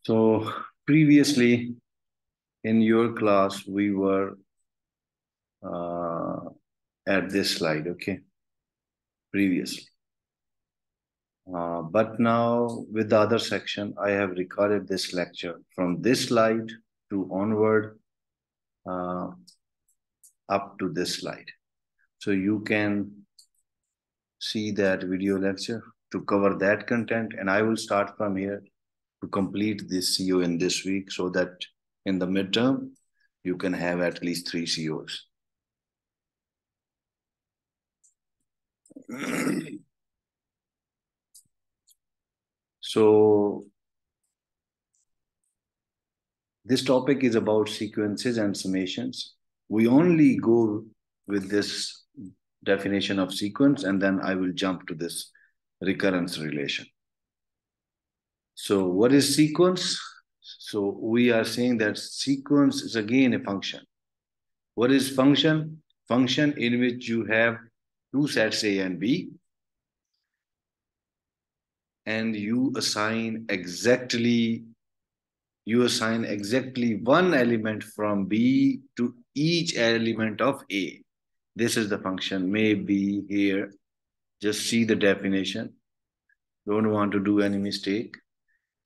So previously in your class, we were at this slide, okay? Previously. But now with the other section, I have recorded this lecture from this slide to onward uh, up to this slide. So you can see that video lecture to cover that content, and I will start from here to complete this CO in this week so that in the midterm, you can have at least 3 COs. So this topic is about sequences and summations. We only go with this definition of sequence, and then I will jump to this recurrence relation. So what is sequence? So we are saying that sequence is again a function. What is function? Function in which you have two sets A and B, and you assign exactly one element from B to each element of A. This is the function. Maybe here, just see the definition. Don't want to do any mistake.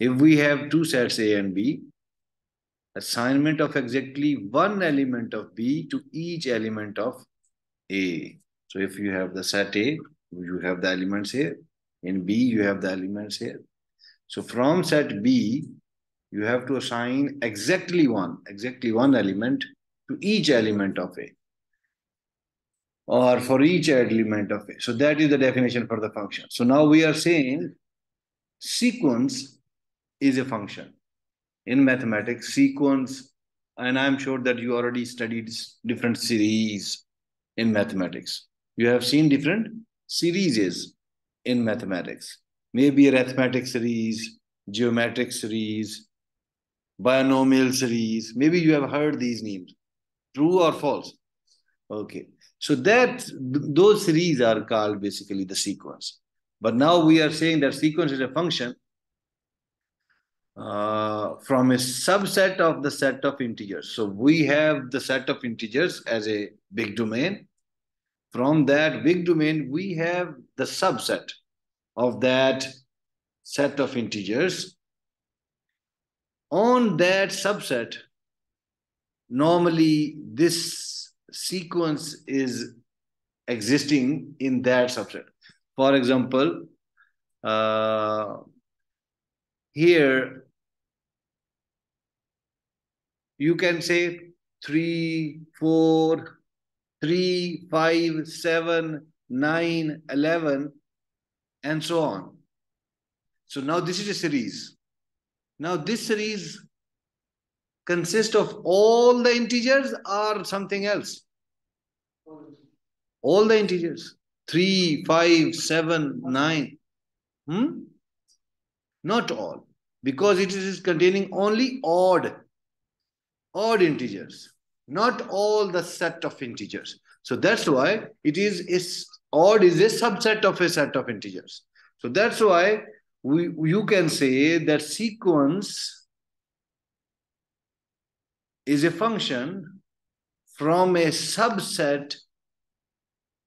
If we have two sets A and B, assignment of exactly one element of B to each element of A. So if you have the set A, you have the elements here. In B, you have the elements here. So from set B, you have to assign exactly one element to each element of A, or for each element of A. So that is the definition for the function. So now we are saying sequence is a function. In mathematics, sequence, and I'm sure that you already studied different series in mathematics. You have seen different series in mathematics. Maybe arithmetic series, geometric series, binomial series. Maybe you have heard these names. True or false? Okay. So those series are called basically the sequence. But now we are saying that sequence is a function from a subset of the set of integers. So we have the set of integers as a big domain. From that big domain, we have the subset of that set of integers. On that subset, normally this sequence is existing in that subset. For example, here you can say 3, 4, 3, 5, 7, 9, 11, and so on. So now this is a series. Now this series consists of all the integers or something else? All the integers. 3, 5, 7, 9. Not all. Because it is containing only odd integers. Not all the set of integers. So that's why odd is a subset of a set of integers. So that's why you can say that sequence is a function from a subset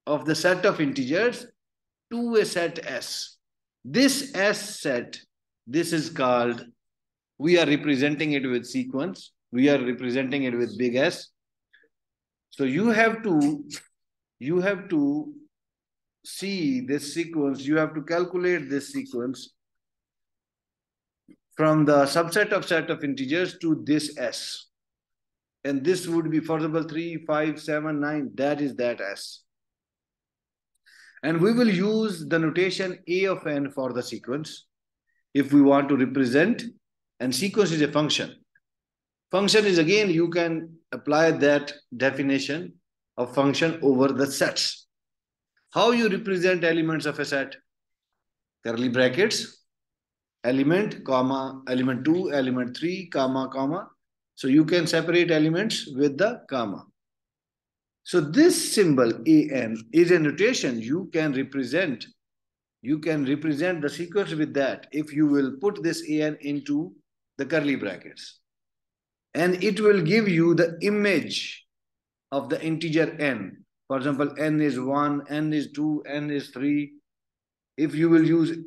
of the set of integers to a set S. This S set, this is called, we are representing it with sequence. We are representing it with big S. So you have to see this sequence. You have to calculate this sequence from the subset of set of integers to this S. And this would be, for example, 3, 5, 7, 9. That is that S. And we will use the notation A of n for the sequence if we want to represent. And sequence is a function. Function is, again, you can apply that definition of function over the sets. How you represent elements of a set? Curly brackets, element, comma, element 2, element 3, comma, comma. So you can separate elements with the comma. So this symbol an is a notation. You can represent the sequence with that. If you will put this an into the curly brackets. And it will give you the image of the integer n. For example, n is 1, n is 2, n is 3. If you will use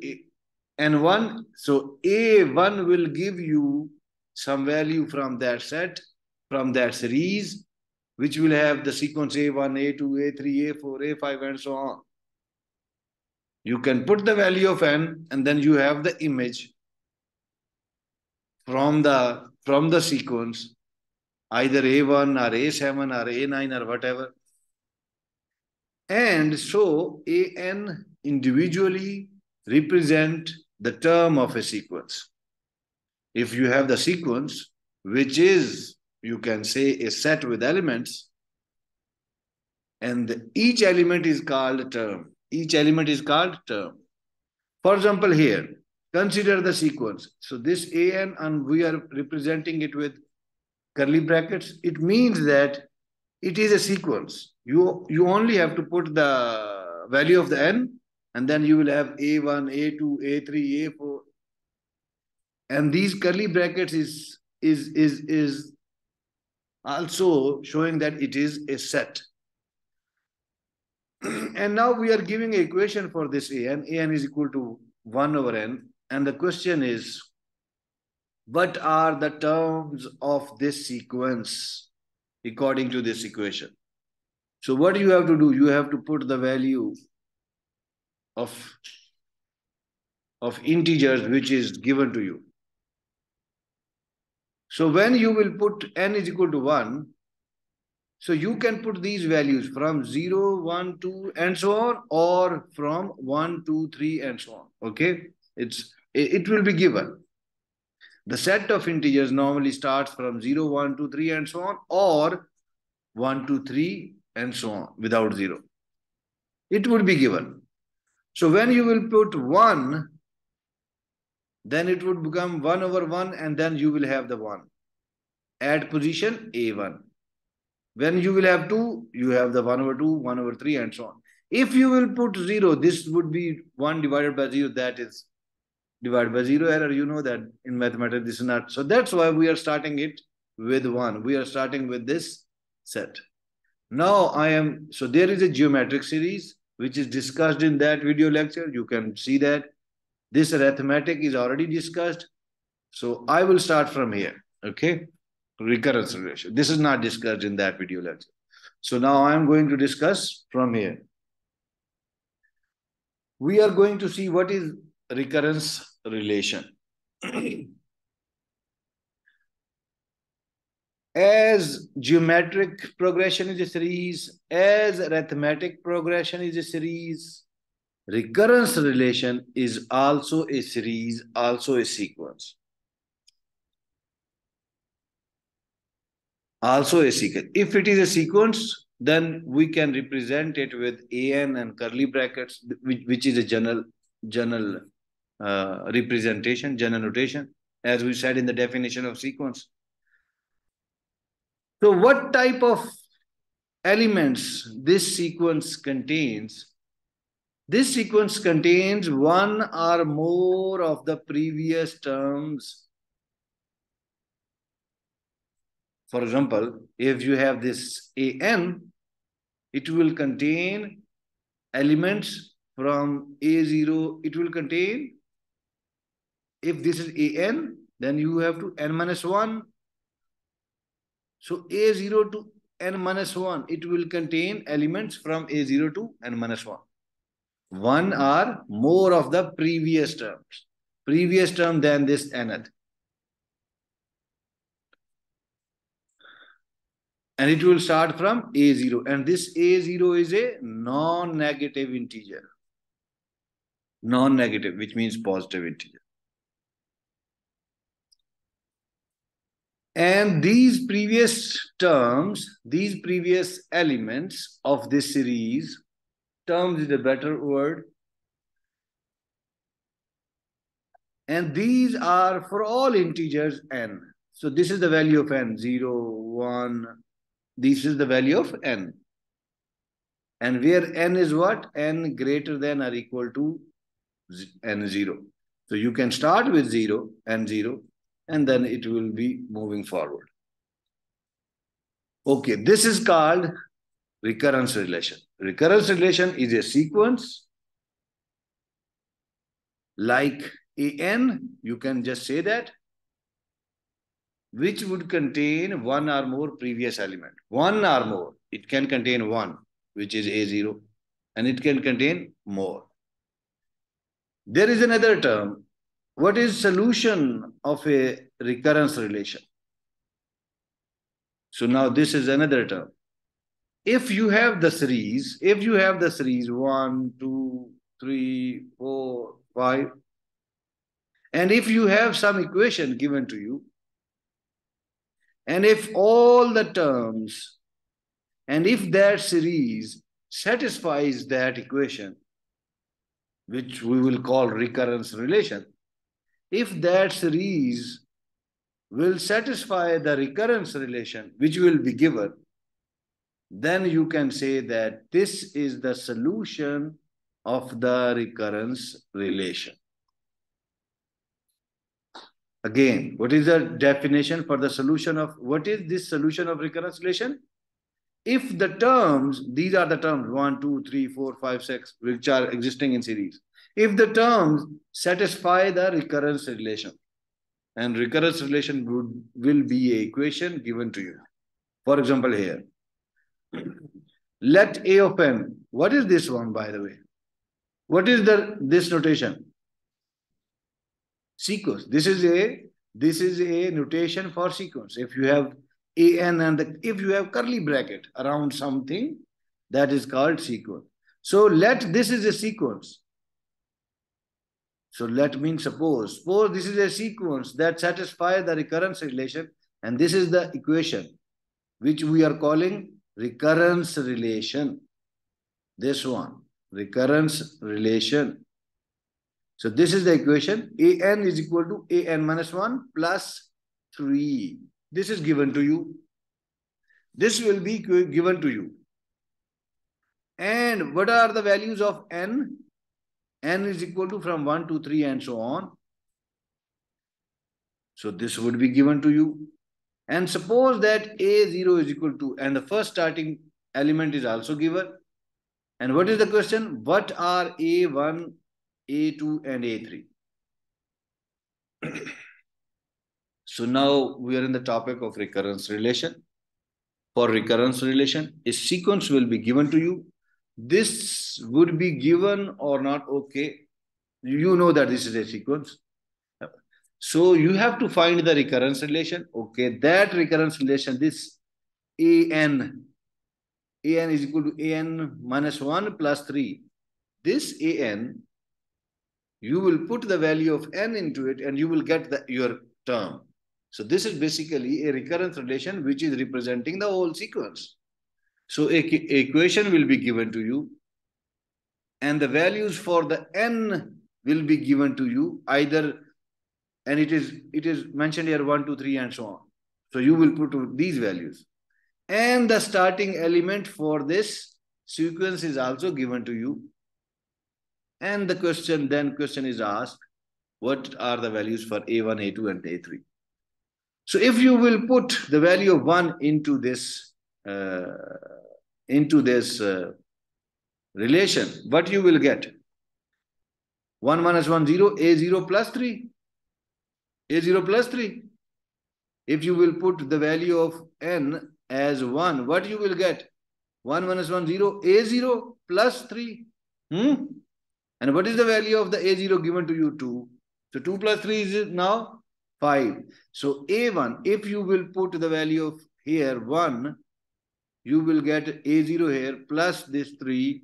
n1, so a1 will give you some value from that set, from that series, which will have the sequence a1, a2, a3, a4, a5, and so on. You can put the value of n, and then you have the image from the sequence, either a1 or a7 or a9 or whatever. And so an individually represent the term of a sequence. If you have the sequence, which is, you can say, a set with elements, and each element is called a term. Each element is called term. For example, here, consider the sequence. So this an, and we are representing it with curly brackets. It means that it is a sequence. You only have to put the value of the n, and then you will have a1, a2, a3, a4. And these curly brackets is also showing that it is a set. And now we are giving an equation for this an. An is equal to 1 over n. And the question is, what are the terms of this sequence according to this equation? So what you have to do? You have to put the value of integers which is given to you. So when you will put n is equal to 1, so you can put these values from 0, 1, 2, and so on, or from 1, 2, 3, and so on. Okay? It will be given. The set of integers normally starts from 0, 1, 2, 3, and so on, or 1, 2, 3, and so on, without 0. It would be given. So when you will put 1, then it would become 1 over 1, and then you will have the 1 at position a1. When you will have 2, you have the 1 over 2, 1 over 3, and so on. If you will put 0, this would be 1 divided by 0, that is divided by 0 error. You know that in mathematics this is not. So that's why we are starting it with 1. We are starting with this set. Now so there is a geometric series which is discussed in that video lecture. You can see that. This arithmetic is already discussed. So I will start from here. Okay. Recurrence relation. This is not discussed in that video lecture. So now I am going to discuss from here. We are going to see what is recurrence relation. As geometric progression is a series, as arithmetic progression is a series, recurrence relation is also a series, also a sequence. Also a sequence. If it is a sequence, then we can represent it with an and curly brackets, which is a general representation, general notation, as we said in the definition of sequence. So what type of elements this sequence contains? This sequence contains one or more of the previous terms. For example, if you have this an, it will contain elements from a0. It will contain, if this is an, then you have to n minus 1. So a0 to n minus 1, it will contain elements from a0 to n minus 1. One or more of the previous terms. Previous term than this nth. And it will start from a0. And this a0 is a non-negative integer. Non-negative, which means positive integer. And these previous terms, these previous elements of this series, terms is a better word. And these are for all integers n. So this is the value of n, 0, 1. This is the value of n. And where n is what? N greater than or equal to n0. So you can start with 0 and 0. and then it will be moving forward. Okay, this is called recurrence relation. Recurrence relation is a sequence like an, you can just say that, which would contain one or more previous element. One or more. It can contain one, which is A0, and it can contain more. There is another term. What is solution of a recurrence relation? So now this is another term. If you have the series 1, 2, 3, 4, 5, and if you have some equation given to you, and if all the terms, and if that series satisfies that equation, which we will call recurrence relation, if that series will satisfy the recurrence relation which will be given, then you can say that this is the solution of the recurrence relation. Again, what is the definition for the solution of, what is this solution of recurrence relation? If the terms, these are the terms 1, 2, 3, 4, 5, 6, which are existing in series. If the terms satisfy the recurrence relation, and recurrence relation will be an equation given to you. For example, here, let A of n. What is this one, by the way? What is this notation? Sequence. This is a notation for sequence. If you have an and if you have curly bracket around something, that is called sequence. So this is a sequence. So let means suppose this is a sequence that satisfies the recurrence relation, and this is the equation which we are calling recurrence relation. This one, recurrence relation. So this is the equation. An is equal to an minus 1 plus 3. This is given to you. This will be given to you. And what are the values of n? N is equal to from 1 to 3 and so on. So this would be given to you. And suppose that A0 is equal to, and the first starting element is also given. And what is the question? What are A1, A2, and A3? So now we are in the topic of recurrence relation. For recurrence relation, a sequence will be given to you. This would be given or not, okay. You know that this is a sequence. So you have to find the recurrence relation. Okay, that recurrence relation, this an is equal to an minus 1 plus 3. This an, you will put the value of n into it and you will get your term. So this is basically a recurrence relation which is representing the whole sequence. So a equation will be given to you, and the values for the n will be given to you either, and it is mentioned here 1, 2, 3 and so on. So you will put these values. And the starting element for this sequence is also given to you. And the question is asked, what are the values for A1, A2, and A3? So if you will put the value of 1 into this relation, what you will get? 1 minus 1, 0, A0 plus 3. A0 plus 3. If you will put the value of n as 1, what you will get? 1 minus 1, 0, A0 plus 3. And what is the value of the A0 given to you? 2. So 2 plus 3 is now 5. So A1, if you will put the value of here 1, you will get A0 here plus this 3.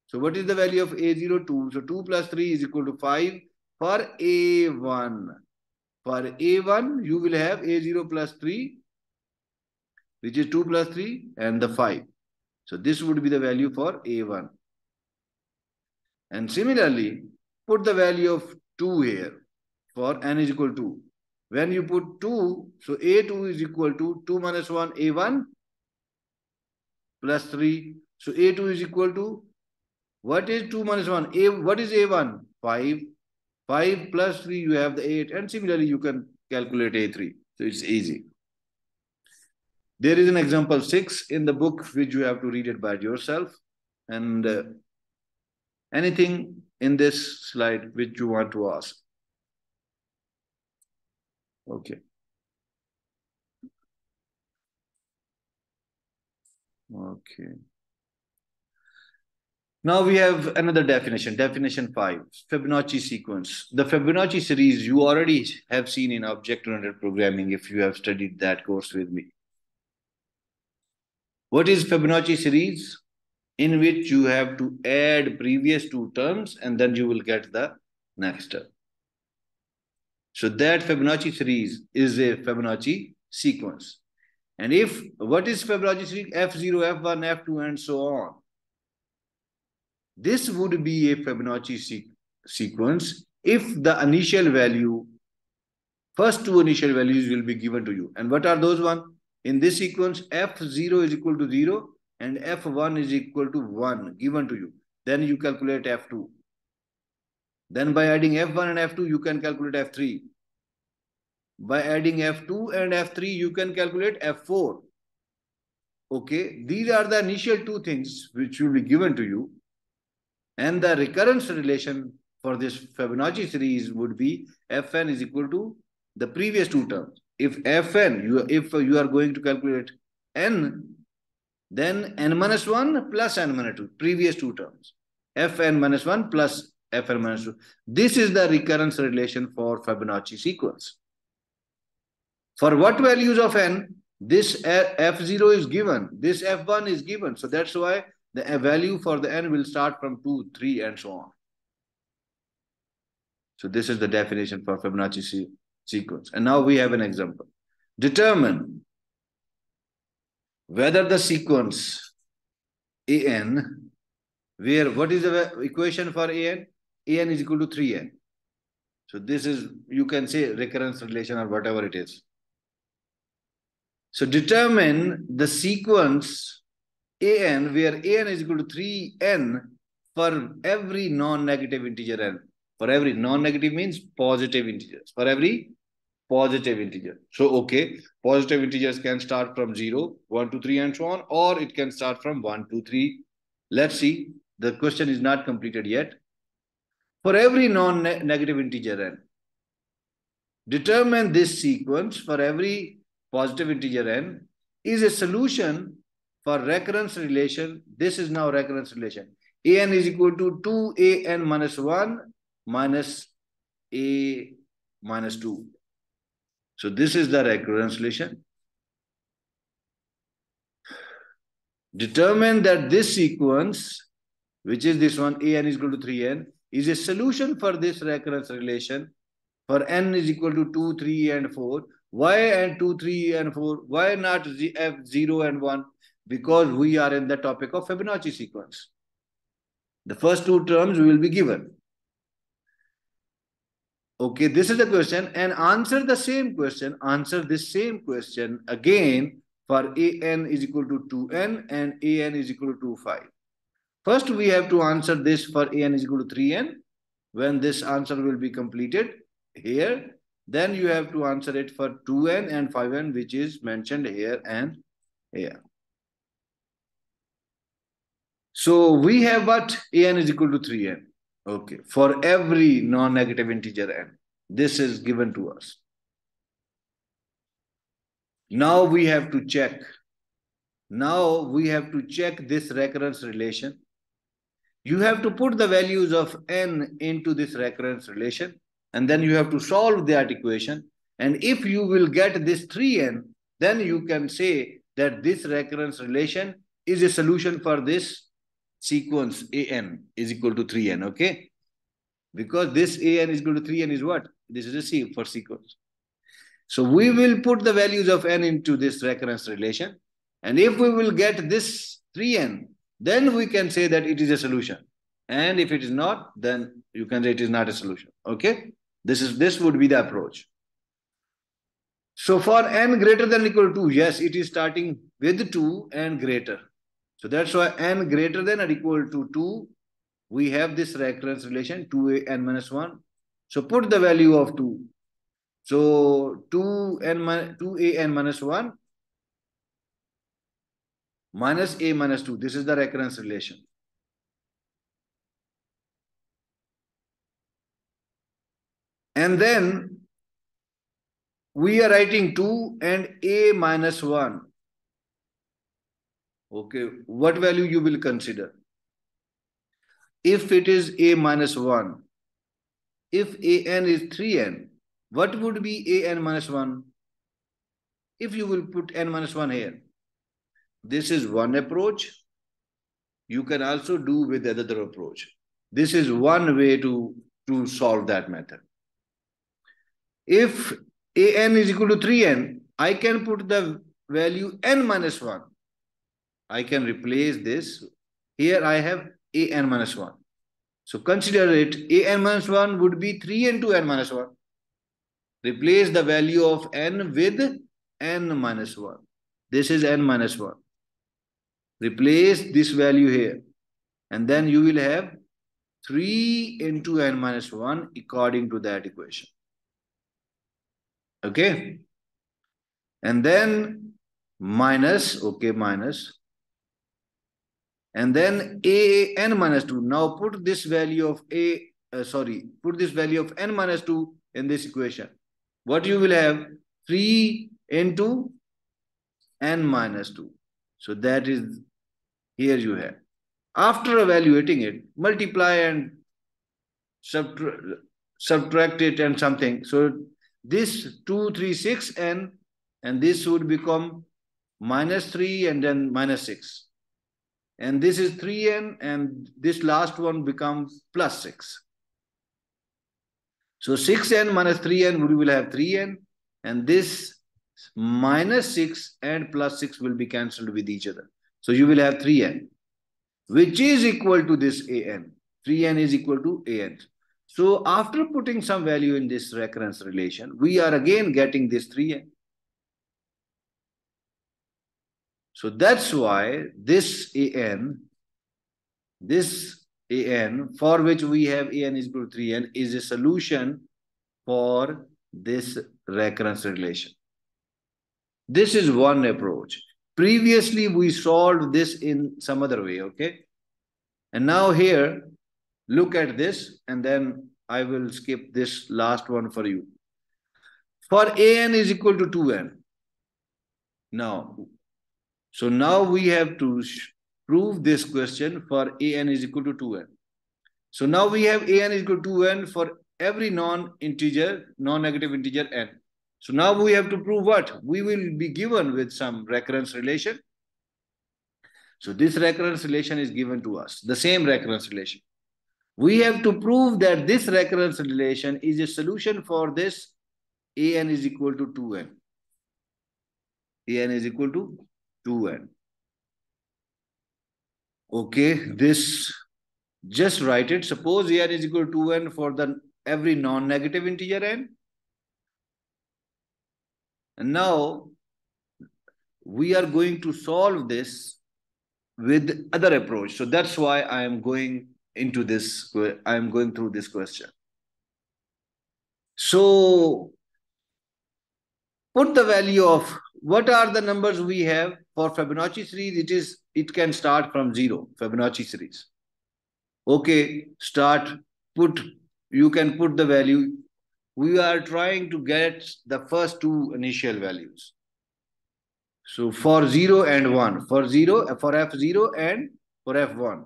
So what is the value of A0? 2. So 2 plus 3 is equal to 5 for A1. For A1, you will have A0 plus 3, which is 2 plus 3 and the 5. So this would be the value for A1. And similarly, put the value of 2 here for n is equal to 2. When you put 2, so A2 is equal to 2 minus 1, A1 plus 3. So A2 is equal to, what is 2 minus 1? What is A1? 5. 5 plus 3, you have the 8. And similarly, you can calculate A3. So it's easy. There is an example 6 in the book, which you have to read it by yourself. And anything in this slide which you want to ask? Okay. Okay. Now we have another definition, definition 5, Fibonacci sequence. The Fibonacci series you already have seen in object-oriented programming if you have studied that course with me. What is Fibonacci series? In which you have to add previous two terms and then you will get the next term. So that Fibonacci series is a Fibonacci sequence. And what is Fibonacci series? F0, F1, F2, and so on. This would be a Fibonacci sequence if the initial value, first two initial values will be given to you. And what are those one? In this sequence, F0 is equal to 0 and F1 is equal to 1 given to you. Then you calculate F2. Then by adding F1 and F2, you can calculate F3. By adding F2 and F3, you can calculate F4. Okay, these are the initial two things which will be given to you. And the recurrence relation for this Fibonacci series would be Fn is equal to the previous two terms. If Fn, if you are going to calculate n, then n minus 1 plus n minus 2, previous two terms. Fn minus 1 plus Fn minus 2. This is the recurrence relation for Fibonacci sequence. For what values of n? This F0 is given, this F1 is given. So that's why the value for the n will start from 2, 3, and so on. So this is the definition for Fibonacci sequence. And now we have an example. Determine whether the sequence an, where what is the equation for an? An is equal to 3n. So this is, you can say recurrence relation or whatever it is. So determine the sequence an where an is equal to 3n for every non-negative integer n. For every non-negative means positive integers. For every positive integer. So, okay, positive integers can start from 0, 1, 2, 3, and so on, or it can start from 1, 2, 3. Let's see. The question is not completed yet. For every non-negative integer n, determine this sequence for every positive integer n is a solution for recurrence relation. This is now recurrence relation. An is equal to 2an minus 1 minus a minus 2. So this is the recurrence relation. Determine that this sequence, which is this one, an is equal to 3n, is a solution for this recurrence relation for n is equal to 2, 3, and 4. Why and 2, 3, and 4? Why not F0 and 1? Because we are in the topic of Fibonacci sequence. The first two terms will be given. Okay, this is the question, and answer the same question. Answer this same question again for an is equal to 2n and an is equal to 5. First, we have to answer this for an is equal to 3n. When this answer will be completed here, then you have to answer it for 2n and 5n, which is mentioned here and here. So we have what? An is equal to 3n. Okay, for every non-negative integer n. This is given to us. Now we have to check. Now we have to check this recurrence relation. You have to put the values of n into this recurrence relation, and then you have to solve that equation. And if you will get this 3n, then you can say that this recurrence relation is a solution for this sequence an is equal to 3n, okay? Because this an is equal to 3n is what? This is a C for sequence. So we will put the values of n into this recurrence relation. And if we will get this 3n, then we can say that it is a solution. And if it is not, then you can say it is not a solution, okay? This would be the approach. So for n greater than or equal to 2, yes, it is starting with 2 and greater. So that's why n greater than or equal to 2, we have this recurrence relation 2an minus 1. So put the value of 2. So 2an minus 1 minus a minus 2. This is the recurrence relation. And then we are writing 2 and a minus 1. Okay, what value you will consider? If it is a minus 1, if an is 3n, what would be an minus 1? If you will put n minus 1 here. This is one approach. You can also do with another approach. This is one way to solve that method. If an is equal to 3n, I can put the value n minus 1. I can replace this. Here I have an minus 1. So consider it, an minus 1 would be 3 into n minus 1. Replace the value of n with n minus 1. This is n minus 1. Replace this value here. And then you will have 3 into n minus 1 according to that equation. Okay? And then minus, okay, minus. And then an minus 2. Now put this value of put this value of n minus 2 in this equation. What you will have? 3 into n minus 2. So that is, here you have. After evaluating it, multiply and subtract it and something. So this 2, 3, 6n, and this would become minus 3 and then minus 6. And this is 3n, and this last one becomes plus 6. So 6n minus 3n, we will have 3n, and this minus 6 and plus 6 will be cancelled with each other. So you will have 3n, which is equal to this an. 3n is equal to an. So after putting some value in this recurrence relation, we are again getting this 3n. So that's why this an for which we have an is equal to 3n is a solution for this recurrence relation. This is one approach. Previously, we solved this in some other way, okay? And now here, look at this, and then I will skip this last one for you. For an is equal to 2n. Now, so now we have to prove this question for an is equal to 2n. So now we have an is equal to 2n for every non-negative integer n. So now we have to prove what? We will be given with some recurrence relation. So this recurrence relation is given to us, the same recurrence relation. We have to prove that this recurrence relation is a solution for this an is equal to 2n. An is equal to 2n. Okay, this, just write it. Suppose an is equal to 2n for every non-negative integer n. And now we are going to solve this with other approach. So that's why I am going into this. I am going through this question. So put the value of what are the numbers we have for Fibonacci series. It can start from 0, Fibonacci series. Okay, you can put the value. We are trying to get the first two initial values. So for 0 and 1, for F0 and for F1.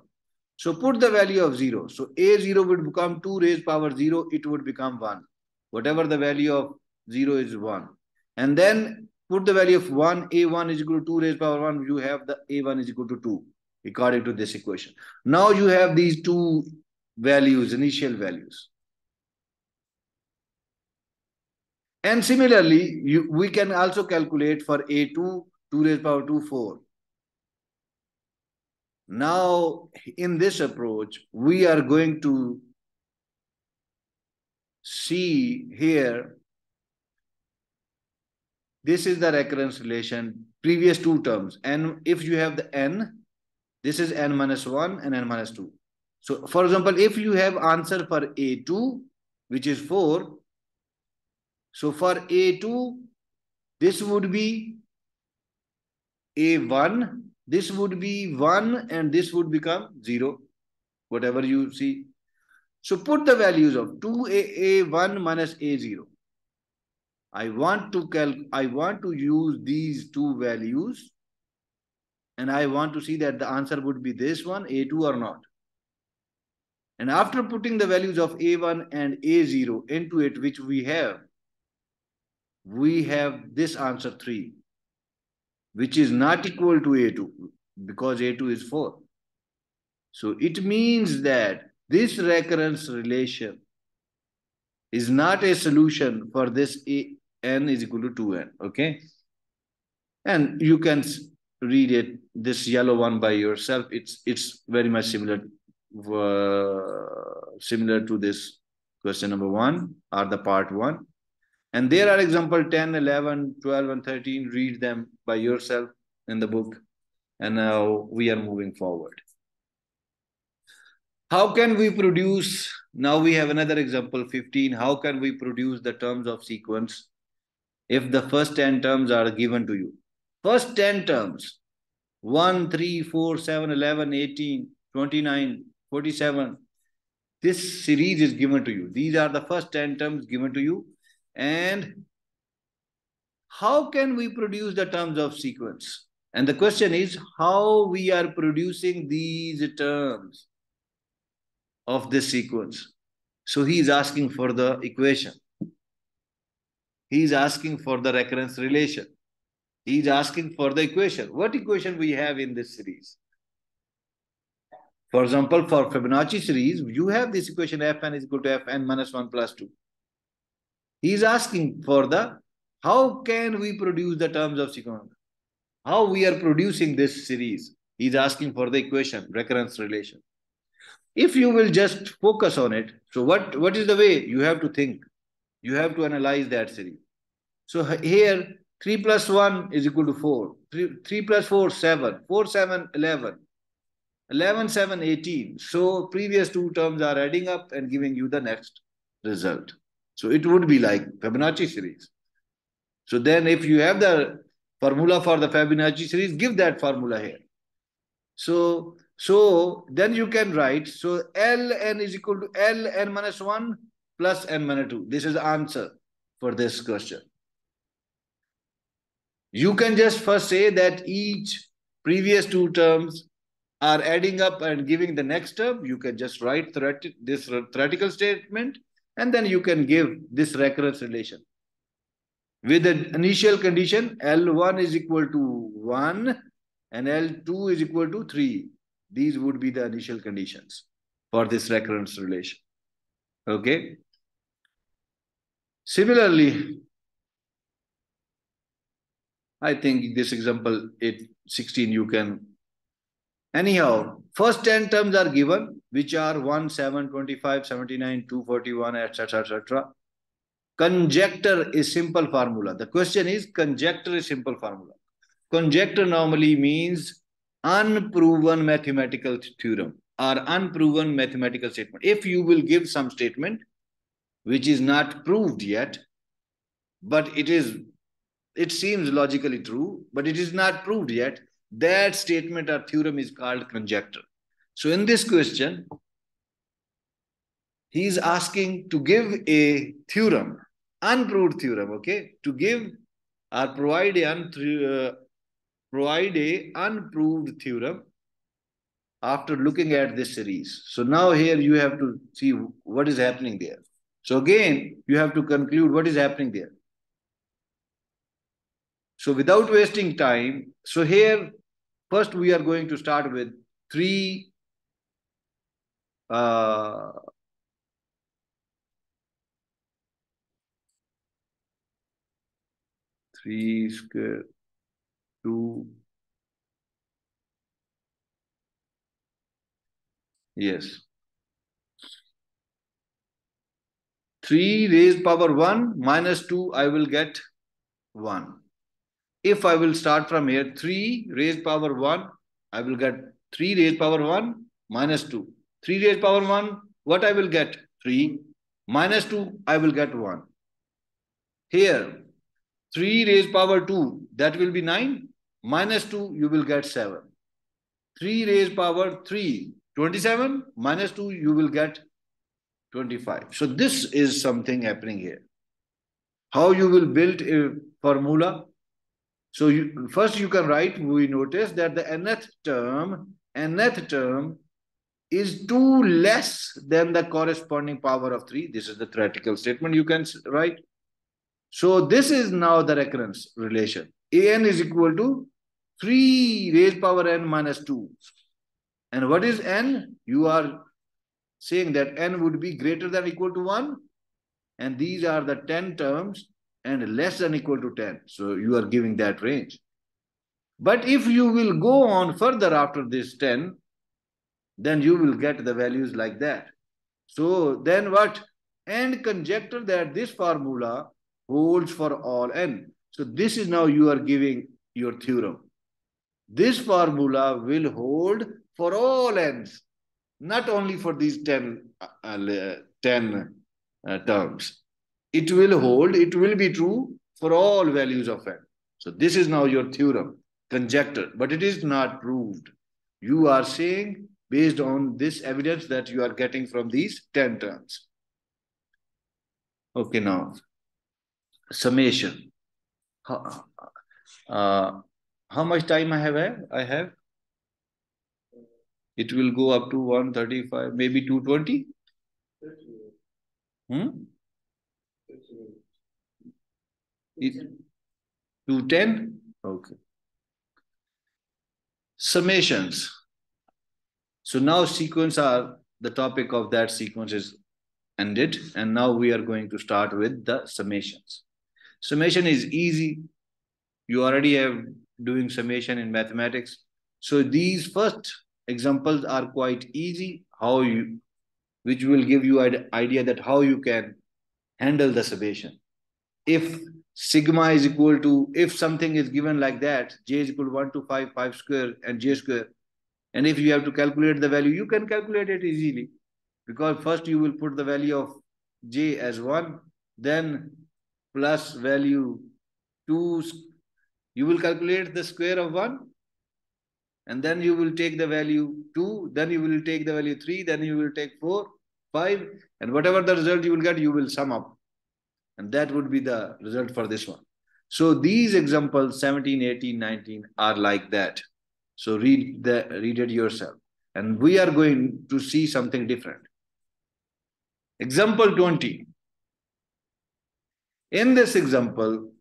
So put the value of 0. So A0 would become 2 raised power 0, it would become 1. Whatever the value of 0 is 1. And then put the value of 1, A1 is equal to 2 raised power 1, you have the A1 is equal to 2, according to this equation. Now you have these two values, initial values. And similarly, we can also calculate for A2, 2 raised power 2, 4. Now, in this approach, we are going to see here, this is the recurrence relation, previous two terms. And if you have the n, this is n minus 1 and n minus 2. So, for example, if you have answer for A2, which is 4, So for A2, this would be A1, this would be 1, and this would become 0, whatever you see. So put the values of 2A1 minus A0. I want to use these two values, and I want to see that the answer would be this one, A2 or not. And after putting the values of A1 and A0 into it, which we have this answer 3, which is not equal to A2 because A2 is 4. So it means that this recurrence relation is not a solution for this n is equal to 2n, okay? And you can read it, this yellow one by yourself. It's very much similar to this question number 1 or the part 1. And there are example 10, 11, 12, and 13. Read them by yourself in the book. And now we are moving forward. How can we produce, now we have another example 15. How can we produce the terms of sequence if the first 10 terms are given to you? First 10 terms, 1, 3, 4, 7, 11, 18, 29, 47. This series is given to you. These are the first 10 terms given to you. And how can we produce the terms of sequence? And the question is how we are producing these terms of this sequence. So he is asking for the equation. He is asking for the recurrence relation. He is asking for the equation. What equation we have in this series? For example, for Fibonacci series, you have this equation Fn is equal to Fn minus 1 plus 2. He is asking for the how can we produce the terms of sequence? How we are producing this series? He is asking for the equation, recurrence relation. If you will just focus on it, so what is the way you have to think? You have to analyze that series. So here, 3 plus 1 is equal to 4. 3 plus 4, 7. 4, 7, 11. 11, 7, 18. So previous two terms are adding up and giving you the next result. So it would be like Fibonacci series. So then if you have the formula for the Fibonacci series, give that formula here. So then you can write, so Ln is equal to Ln minus 1 plus n minus 2. This is the answer for this question. You can just first say that each previous two terms are adding up and giving the next term. You can just write this theoretical statement, and then you can give this recurrence relation. With the initial condition, L1 is equal to 1 and L2 is equal to 3. These would be the initial conditions for this recurrence relation. Okay. Similarly, I think this example 16 you can. Anyhow, first 10 terms are given, which are 1, 7, 25, 79, 241, etc., etc. Conjecture is simple formula. The question is conjecture is simple formula. Conjecture normally means unproven mathematical theorem or unproven mathematical statement. If you will give some statement which is not proved yet, but it seems logically true, but it is not proved yet, that statement or theorem is called conjecture. So in this question, he is asking to give a theorem, unproved theorem, okay, to give or provide a unproved theorem after looking at this series. So now here you have to see what is happening there. So again, you have to conclude what is happening there. So without wasting time, so here, first we are going to start with 3 3 square 2. Yes. 3 raised power 1 minus 2, I will get 1. If I will start from here, 3 raised power 1, I will get 3 raised power 1 minus 2. 3 raised power 1, what I will get? 3. Minus 2, I will get 1. Here, 3 raised power 2, that will be 9. Minus 2, you will get 7. 3 raised power 3, 27. Minus 2, you will get 25. So this is something happening here. How you will build a formula? So first you can write, we notice that the nth term is 2 less than the corresponding power of 3. This is the theoretical statement you can write. So this is now the recurrence relation. An is equal to 3 raised power n minus 2. And what is n? You are saying that n would be greater than or equal to 1. And these are the 10 terms and less than or equal to 10. So you are giving that range. But if you will go on further after this 10, then you will get the values like that. So then what? And conjecture that this formula holds for all n. So this is now you are giving your theorem. This formula will hold for all n's, not only for these 10 terms. It will hold, it will be true for all values of n. So this is now your theorem, conjecture, but it is not proved. You are saying based on this evidence that you are getting from these 10 terms. Okay, now, summation. How much time I have? It will go up to 135, maybe 220? Hmm? 210? Okay. Summations. So now sequence are, the topic of that sequence is ended. And now we are going to start with the summations. Summation is easy. You already have doing summation in mathematics. So these first examples are quite easy, which will give you an idea that how you can handle the summation. If sigma is equal to, if something is given like that, j is equal to 1 to 5, 5 square and j square. And if you have to calculate the value, you can calculate it easily. Because first you will put the value of j as 1, then plus value 2. You will calculate the square of 1. And then you will take the value 2. Then you will take the value 3. Then you will take 4, 5. And whatever the result you will get, you will sum up. And that would be the result for this one. So these examples 17, 18, 19 are like that. So read it yourself. And we are going to see something different. Example 20. In this example,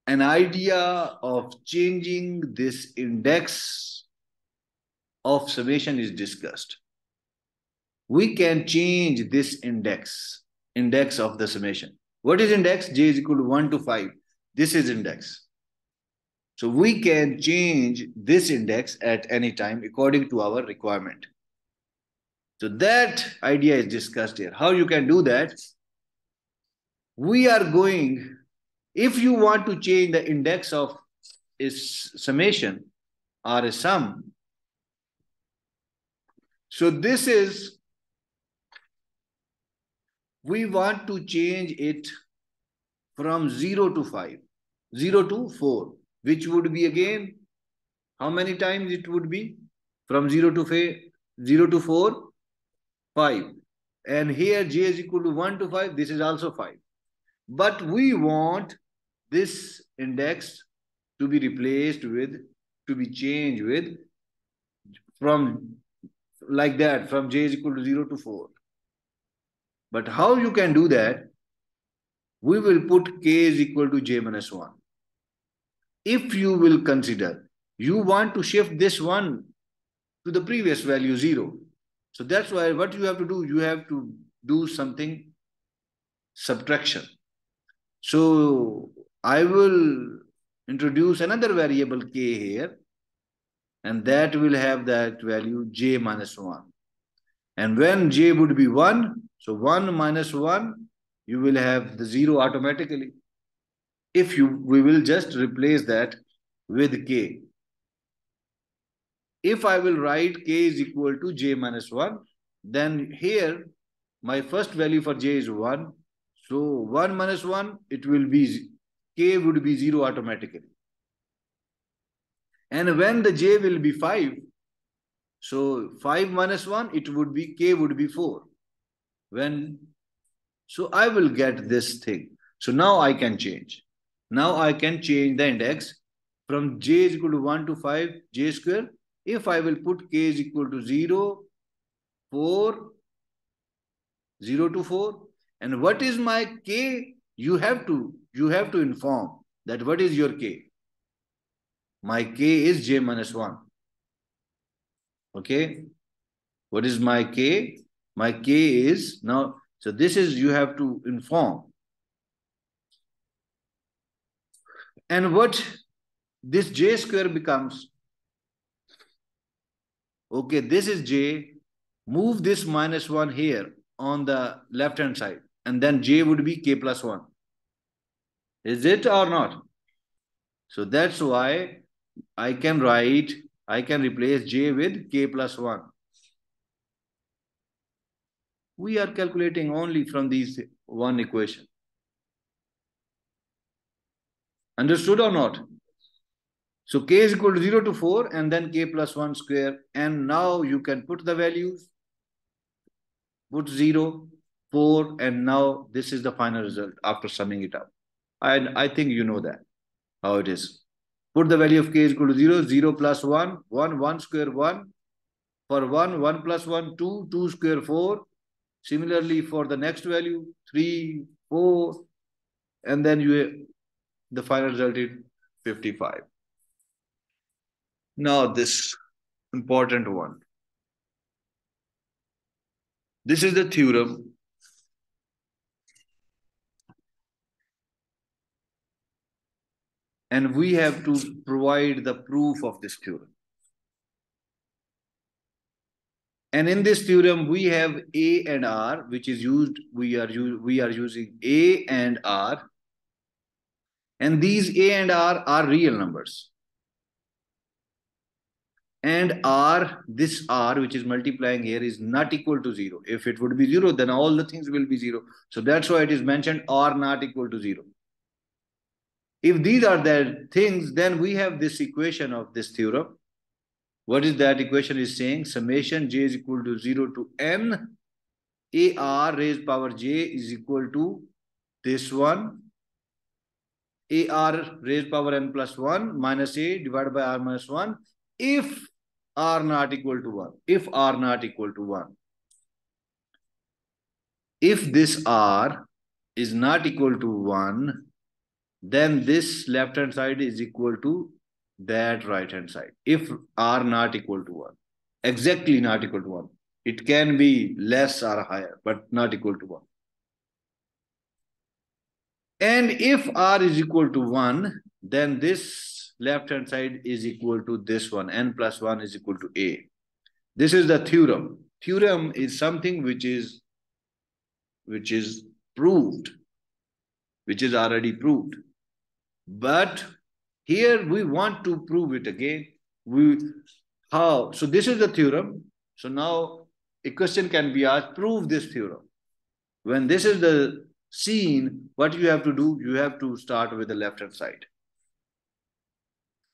an idea of changing this index of summation is discussed. We can change this index of the summation. What is index? J is equal to 1 to 5. This is index. So we can change this index at any time according to our requirement. So that idea is discussed here. How you can do that? We are going, if you want to change the index of a summation or a sum, so this is, we want to change it from 0 to 5, 0 to 4, which would be again, how many times it would be? From 0 to 4, 5. And here j is equal to 1 to 5, this is also 5. But we want this index to be replaced with, to be changed with, from like that, from j is equal to 0 to 4. But how you can do that? We will put k is equal to j minus 1. If you will consider, you want to shift this 1 to the previous value 0. So that's why what you have to do, you have to do something subtraction. So I will introduce another variable k here, and that will have that value j minus 1. And when j would be 1, so 1 minus 1, you will have the 0 automatically. We will just replace that with k. If I will write k is equal to j minus 1, then here my first value for j is 1, So 1 minus 1, it will be, k would be 0 automatically. And when the j will be 5, so 5 minus 1, it would be, k would be 4. So I will get this thing. So now I can change. Now I can change the index from j is equal to 1 to 5, j square. If I will put k is equal to 0, 4, 0 to 4. And what is my k? You have to inform that what is your k. My k is j minus 1. Okay. What is my k? My k is now, so this is, you have to inform. And what this j square becomes, okay, this is j, move this minus 1 here on the left hand side, and then j would be k plus 1. Is it or not? So that's why I can replace j with k plus 1. We are calculating only from these one equation. Understood or not? So k is equal to 0 to 4 and then k plus 1 square. And now you can put the values, put 0, 4, and now this is the final result after summing it up. I think you know that, how it is. Put the value of k is equal to 0, 0 plus 1, 1, 1 square 1. For 1, 1 plus 1, 2, 2 square 4. Similarly, for the next value, 3, 4, and then the final result is 55. Now this important one. This is the theorem. And we have to provide the proof of this theorem. And in this theorem, we have A and R, which is used, we are using A and R. And these A and R are real numbers. And R, this R, which is multiplying here, is not equal to 0. If it would be 0, then all the things will be 0. So that's why it is mentioned R not equal to 0. If these are the things, then we have this equation of this theorem. What is that equation is saying? Summation j is equal to 0 to n. AR raised power j is equal to this one. AR raised power n plus 1 minus a divided by r minus 1. If r not equal to 1. If r not equal to 1. If this r is not equal to 1, then this left hand side is equal to that right hand side. If r not equal to 1. Exactly not equal to 1. It can be less or higher, but not equal to 1. And if r is equal to 1, then this left hand side is equal to this one. N plus 1 is equal to a. This is the theorem. Theorem is something which is proved, which is already proved. But here we want to prove it again. How? So this is the theorem. So now a question can be asked, prove this theorem. When this is the scene, what you have to do? You have to start with the left hand side.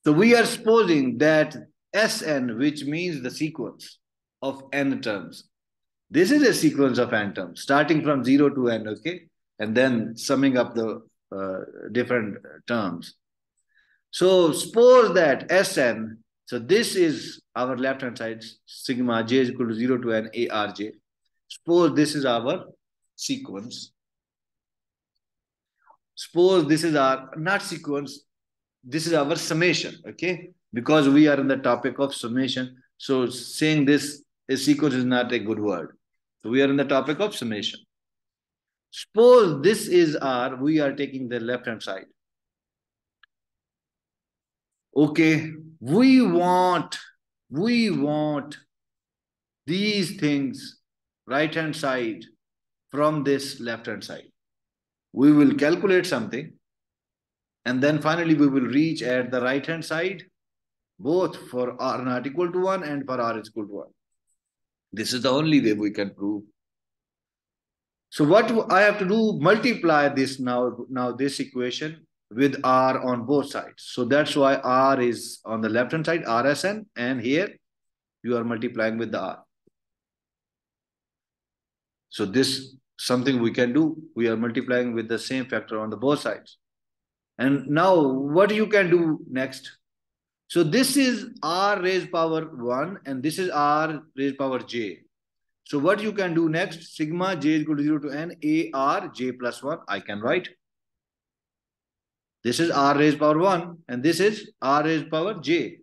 So we are supposing that Sn, which means the sequence of n terms. This is a sequence of n terms, starting from 0 to n, okay? And then summing up the different terms. So suppose that Sn, so this is our left hand side, sigma j is equal to 0 to n arj. Suppose this is our sequence. Suppose this is our, not sequence, this is our summation, okay? Because we are in the topic of summation. So saying this a sequence is not a good word. So we are in the topic of summation. Suppose this is R, we are taking the left hand side. Okay, we want these things right hand side from this left hand side. We will calculate something and then finally we will reach at the right hand side, both for r not equal to 1 and for r is equal to 1. This is the only way we can prove. So what I have to do, multiply this now this equation with R on both sides. So that's why R is on the left hand side, RSN, and here you are multiplying with the R. So this something we can do. We are multiplying with the same factor on the both sides. And now what you can do next? So this is R raised power 1 and this is R raised power j. So what you can do next, sigma j is equal to 0 to n a r j plus 1, I can write. This is r raised power 1 and this is r raised power j.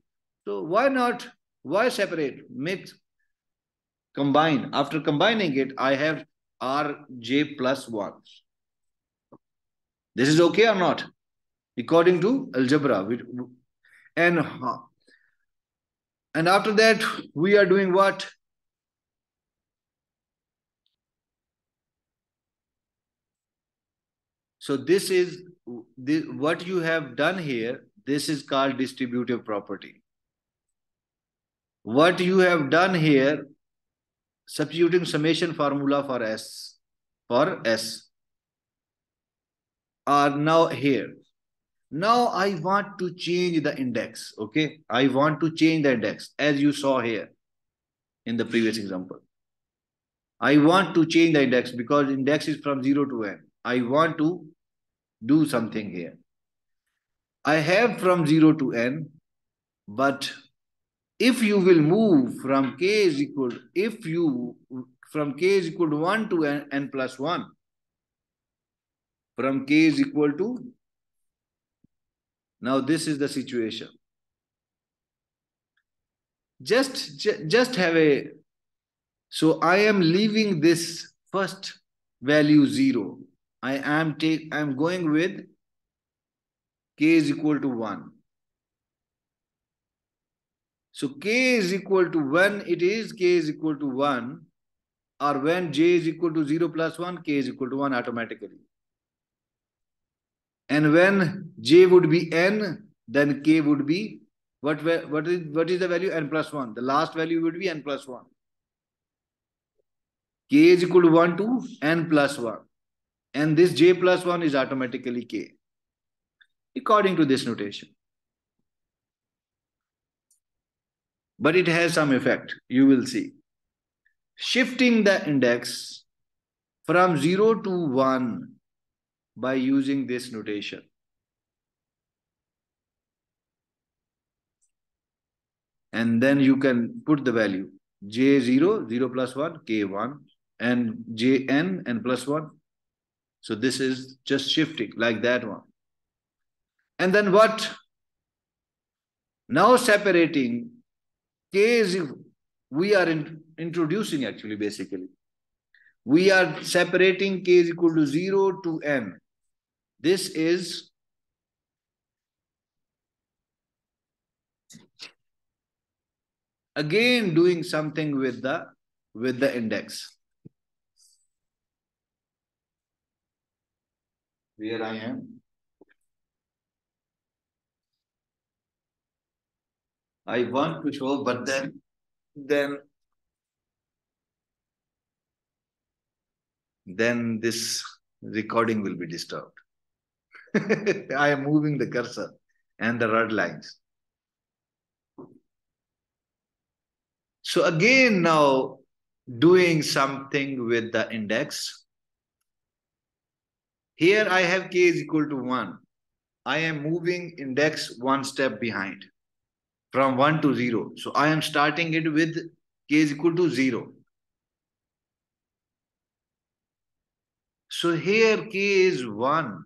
So why not, why separate? Make, combine. After combining it, I have r j plus 1. This is okay or not? According to algebra. And after that, we are doing what? So this is what you have done here. This is called distributive property. What you have done here, substituting summation formula for S, are now here. Now I want to change the index. Okay, I want to change the index as you saw here in the previous example. I want to change the index because index is from 0 to n. I want to do something here. I have from 0 to n, but if you will move from k is equal, from k is equal to 1 to n plus 1, from k is equal to, now this is the situation. Just have a, so I am leaving this first value 0. I am going with k is equal to 1. So k is equal to, when it is k is equal to 1, or when j is equal to 0 plus 1, k is equal to 1 automatically. And when j would be n, then k would be, what is the value? N plus 1. The last value would be n plus 1. K is equal to 1 to n plus 1. And this j plus 1 is automatically k, according to this notation. But it has some effect, you will see. Shifting the index from 0 to 1 by using this notation. And then you can put the value j0, 0 plus 1, k1, and jn, n plus 1. So this is just shifting like that one. And then what? Now separating k is, we are introducing actually basically. We are separating k is equal to 0 to n. This is again doing something with the index. Where I am. I want to show, but then this recording will be disturbed. I am moving the cursor and the red lines. So again now doing something with the index. Here I have k is equal to 1. I am moving index one step behind from 1 to 0. So I am starting it with k is equal to 0. So here k is 1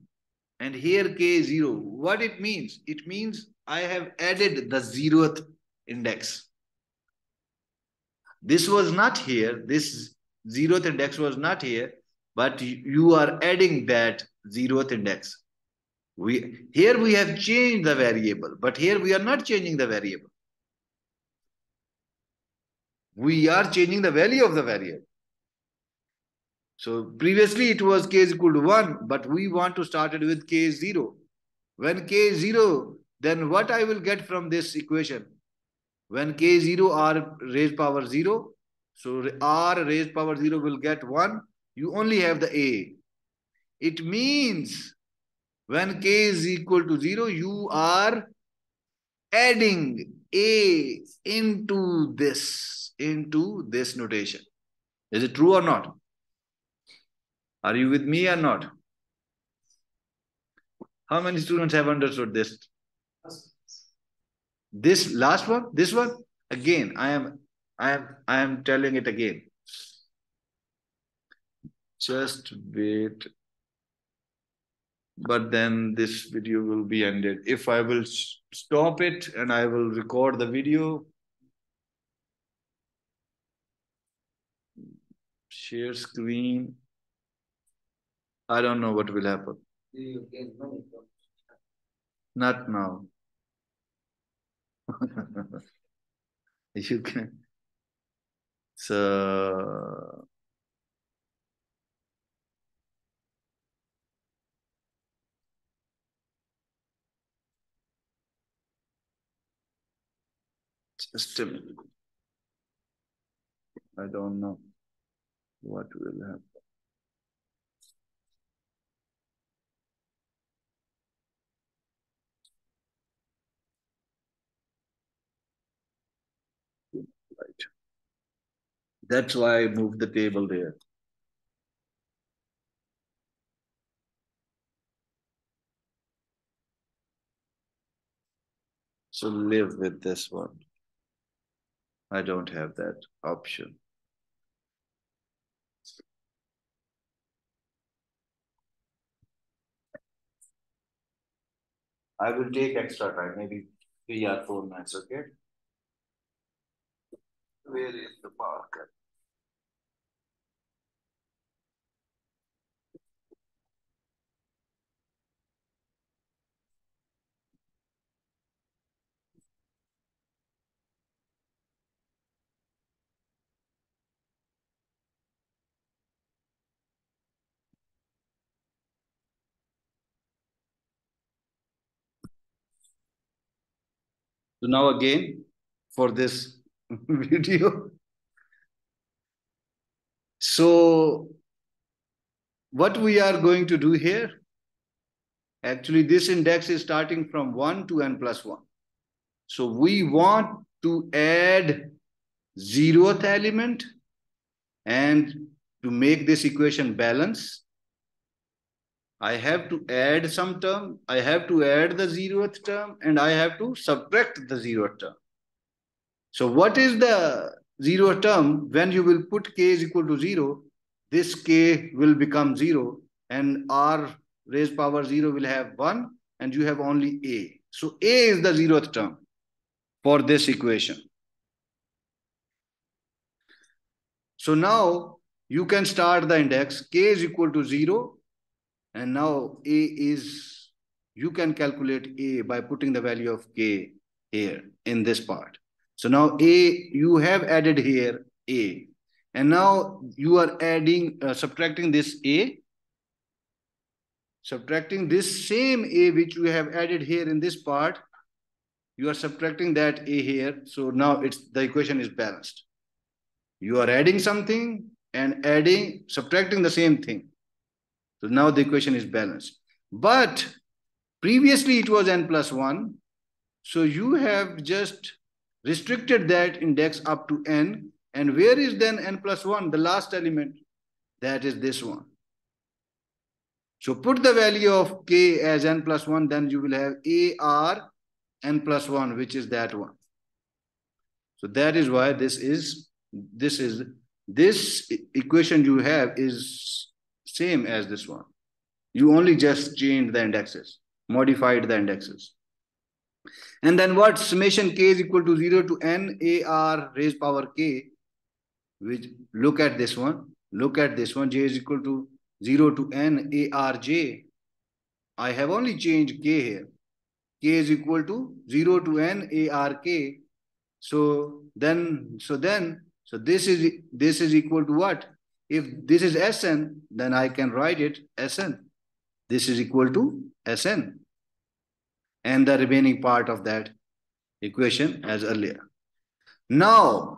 and here k is 0. What it means? It means I have added the 0th index. This was not here. This 0th index was not here, but you are adding that 0th index. Here we have changed the variable, but here we are not changing the variable. We are changing the value of the variable. So previously it was k is equal to 1, but we want to start it with k is 0. When k is 0, then what I will get from this equation? When k is 0, r raised power 0. So r raised power 0 will get 1. You only have the A. It means when k is equal to 0, you are adding A into this notation. Is it true or not? Are you with me or not? How many students have understood this? This last one? This one? Again, I am telling it again. Just wait. But then this video will be ended. If I will stop it and I will record the video, share screen, I don't know what will happen. Not now. You can. So just a minute. I don't know what will happen. Right. That's why I moved the table there. So live with this one. I don't have that option. I will take extra time, maybe 3 or 4 minutes, okay? Where is the marker? So now again, for this video. So what we are going to do here, actually this index is starting from 1 to n plus 1. So we want to add 0th element, and to make this equation balance, I have to add some term, I have to add the 0th term, and I have to subtract the 0th term. So what is the 0th term? When you will put k is equal to 0, this k will become 0, and r raised power 0 will have 1, and you have only a. So a is the 0th term for this equation. So now you can start the index. K is equal to 0, and now a is, you can calculate a by putting the value of k here in this part. So now a, you have added here a, and now you are adding, subtracting this a, subtracting this same a which you have added here in this part, you are subtracting that a here. So now the equation is balanced. You are adding something and subtracting the same thing. So now the equation is balanced. But previously it was n plus 1. So you have just restricted that index up to n. And where is then n plus 1? The last element. That is this one. So put the value of k as n plus 1. Then you will have ar n plus 1, which is that one. So that is why this equation you have is same as this one. You only just changed the indexes, modified the indexes. And then what? Summation k is equal to 0 to n ar raised power k, which, look at this one. Look at this one. J is equal to 0 to n arj. I have only changed k here. K is equal to 0 to n ark. So this is equal to what? If this is Sn, then I can write it Sn. This is equal to Sn. And the remaining part of that equation as earlier. Now,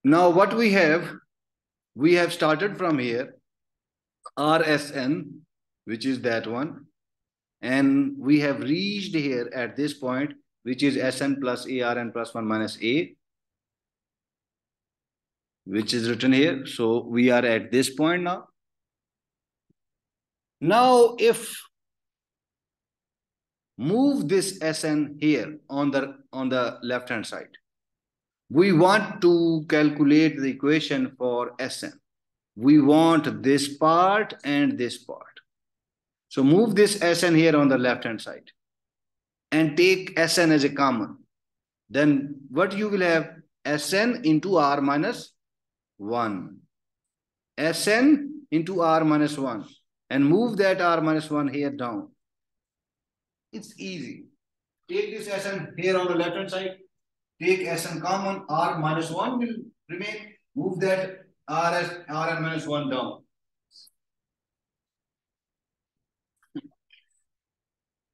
Now what we have started from here, RSN, which is that one. And we have reached here at this point, which is Sn plus ARn plus 1 minus A, which is written here. So we are at this point now. Now, if move this Sn here on the left hand side, we want to calculate the equation for Sn. We want this part and this part. So move this Sn here on the left hand side and take Sn as a common. Then what you will have? Sn into R minus 1. Sn into R minus 1. And move that R minus 1 here down. It's easy. Take this Sn here on the left hand side. Take Sn common. R minus 1 will remain. Move that Rn minus 1 down.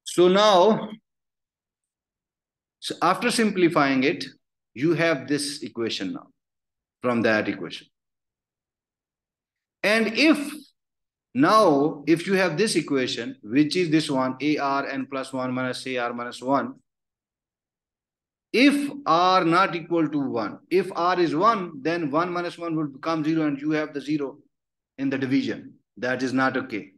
So now, after simplifying it, you have this equation now from that equation. And if you have this equation, which is this one, ARn plus 1 minus AR minus 1, if R not equal to 1, if R is 1, then 1 minus 1 will become 0 and you have the 0 in the division. That is not okay.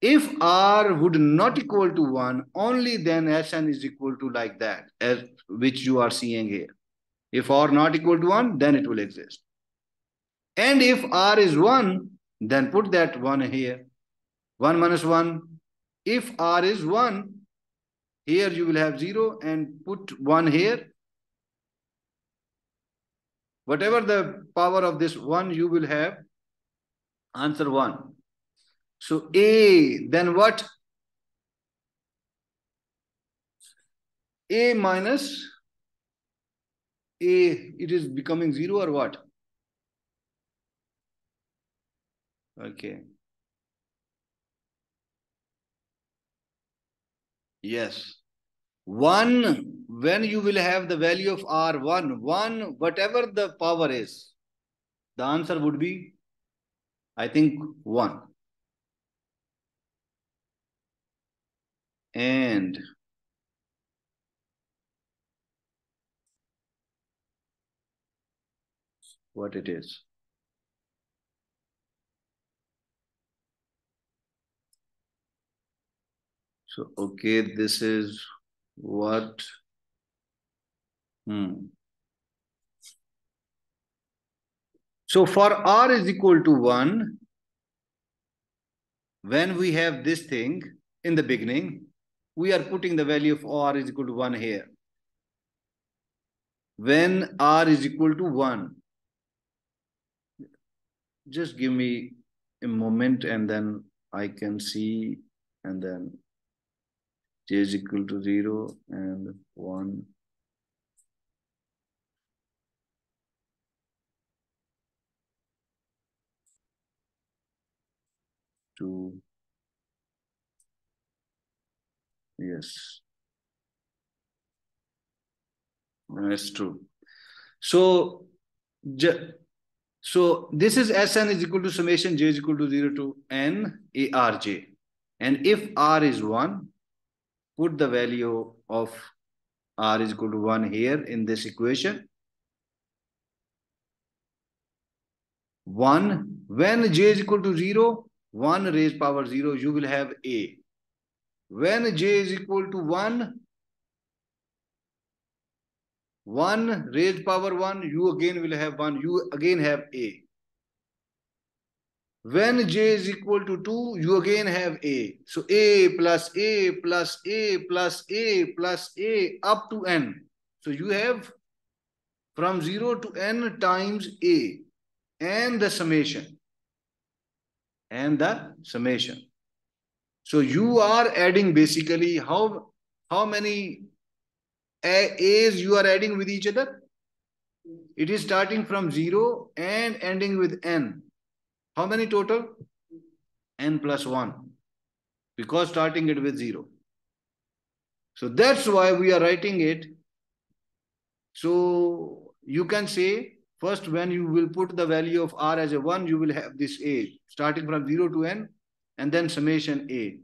If R would not equal to 1, only then Sn is equal to like that, as which you are seeing here. If R not equal to 1, then it will exist. And if R is 1, then put that 1 here. 1 minus 1. If R is 1, here you will have 0 and put 1 here. Whatever the power of this 1, you will have answer 1. So A, then what? A minus A, it is becoming 0 or what? Okay. Yes. 1, when you will have the value of R1, 1, whatever the power is, the answer would be, I think, 1. And what it is. So, okay, this is what. So for R is equal to 1, when we have this thing in the beginning, we are putting the value of R is equal to 1 here. When R is equal to 1, just give me a moment and then I can see, and then J is equal to 0 and 1. Two. Yes. That's true. So this is Sn is equal to summation J is equal to 0 to N ARJ. And if R is 1, put the value of R is equal to 1 here in this equation. 1, when J is equal to 0, 1 raised power 0, you will have A. When J is equal to 1, 1 raised power 1, you again will have 1, you again have A. When J is equal to 2, you again have A. So A plus A plus A plus A plus A up to N. So you have from 0 to N times A and the summation. So you are adding basically how many A's you are adding with each other? It is starting from 0 and ending with N. How many total? N plus 1. Because starting it with 0. So that's why we are writing it. So you can say first when you will put the value of r as a 1, you will have this a starting from 0 to n and then summation a.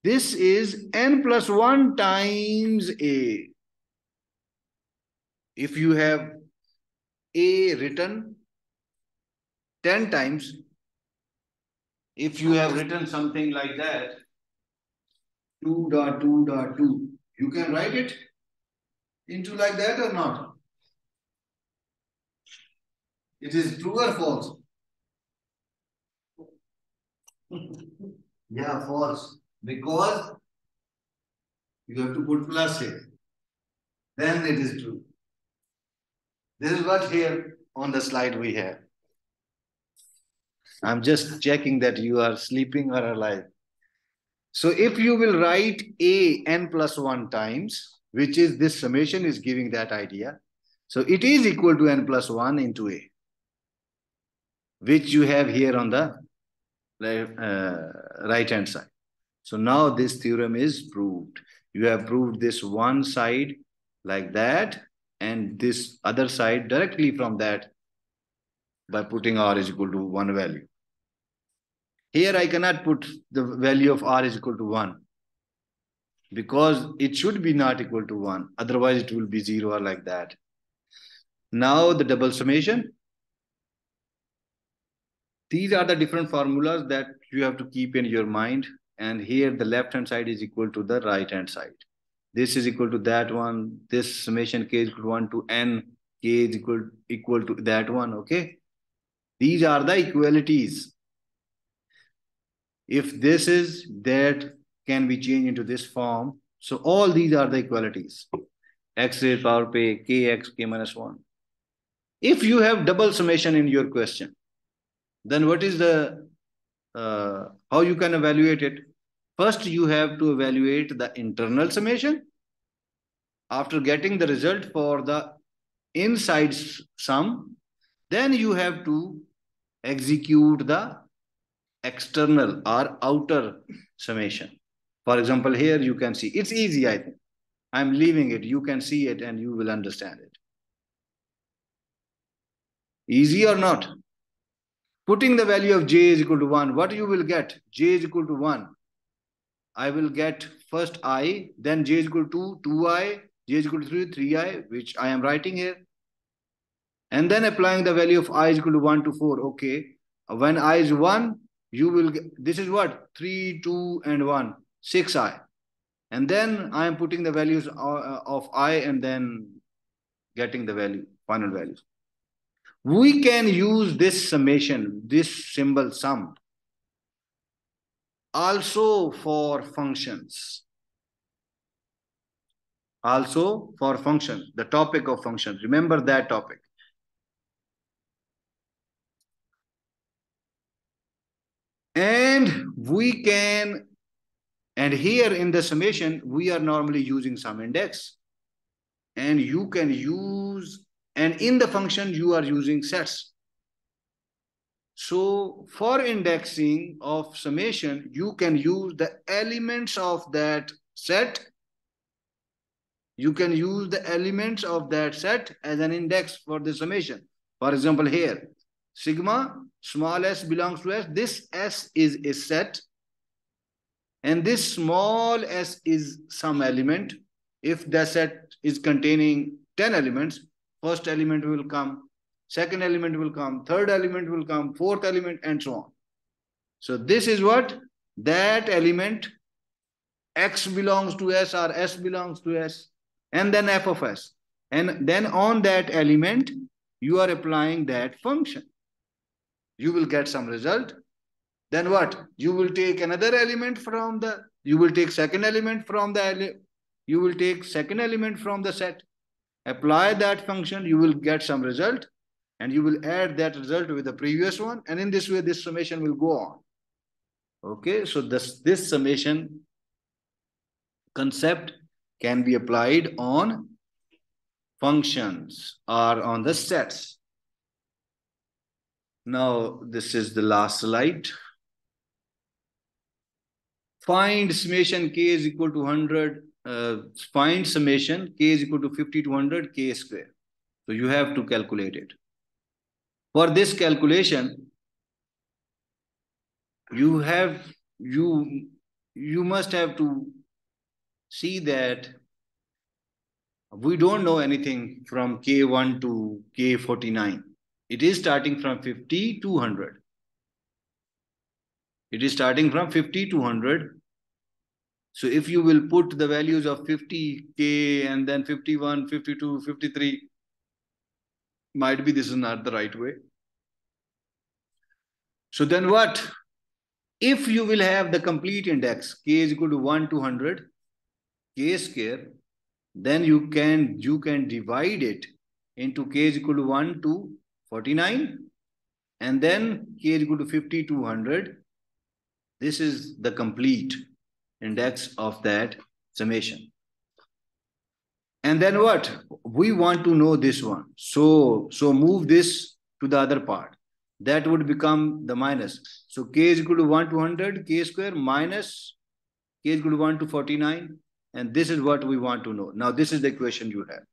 This is n plus 1 times a. If you have a written 10 times, if you have written something like that, 2.2.2, you can write it into like that or not? It is true or false? Yeah, false. Because you have to put plus here. Then it is true. This is what here on the slide we have. I'm just checking that you are sleeping or alive. So if you will write a n plus 1 times, which is this summation is giving that idea. So it is equal to n plus 1 into a, which you have here on the right hand side. So now this theorem is proved. You have proved this one side like that and this other side directly from that by putting r is equal to 1 value. Here I cannot put the value of r is equal to 1 because it should be not equal to 1. Otherwise it will be 0 or like that. Now the double summation. These are the different formulas that you have to keep in your mind. And here the left hand side is equal to the right hand side. This is equal to that one. This summation k is equal to 1 to n. K is equal to that one. Okay. These are the equalities. If this is that can be changed into this form. So all these are the equalities. X raised power p kx k minus 1. If you have double summation in your question, then what is the how you can evaluate it? First, you have to evaluate the internal summation. After getting the result for the inside sum, then you have to execute the external or outer summation. For example, here you can see, it's easy, I think. I'm leaving it. You can see it and you will understand it. Easy or not? Putting the value of j is equal to 1, what you will get? J is equal to 1. I will get first I, then j is equal to 2i, j is equal to 3, 3i, which I am writing here. And then applying the value of I is equal to 1 to 4. Okay. When I is 1, you will get, this is what? 3, 2, and 1, 6i. And then I am putting the values of I and then getting the value, final values. We can use this summation, this symbol sum, also for functions. Also for functions, the topic of functions. Remember that topic. And we can, and here in the summation, we are normally using sum index. And you can use, and in the function, you are using sets. So for indexing of summation, you can use the elements of that set. You can use the elements of that set as an index for the summation. For example, here, sigma small s belongs to s. This s is a set. And this small s is some element. If the set is containing 10 elements, first element will come, second element will come, third element will come, fourth element, and so on. So this is what? That element x belongs to s or s belongs to s, and then f of s. And then on that element, you are applying that function. You will get some result. Then what? You will take another element from the, you will take second element from the, you will take second element from the set. Apply that function, you will get some result. And you will add that result with the previous one. And in this way, this summation will go on. Okay, so this summation concept can be applied on functions or on the sets. Now, this is the last slide. Find summation k is equal to 100. Find summation k is equal to 50 to 100 k square. So you have to calculate it. For this calculation, you must have to see that we don't know anything from K1 to K49. It is starting from 50 to 100. It is starting from 50 to 100. So if you will put the values of 50K and then 51, 52, 53, might be this is not the right way. So then what? If you will have the complete index, K is equal to 1 to 100, K square, then you can divide it into K is equal to 1 to 49, and then K is equal to 50 to 100. This is the complete index of that summation. And then what? We want to know this one. So move this to the other part. That would become the minus. So K is equal to 1 to 100, K square minus K is equal to 1 to 49. And this is what we want to know. Now, this is the equation you have.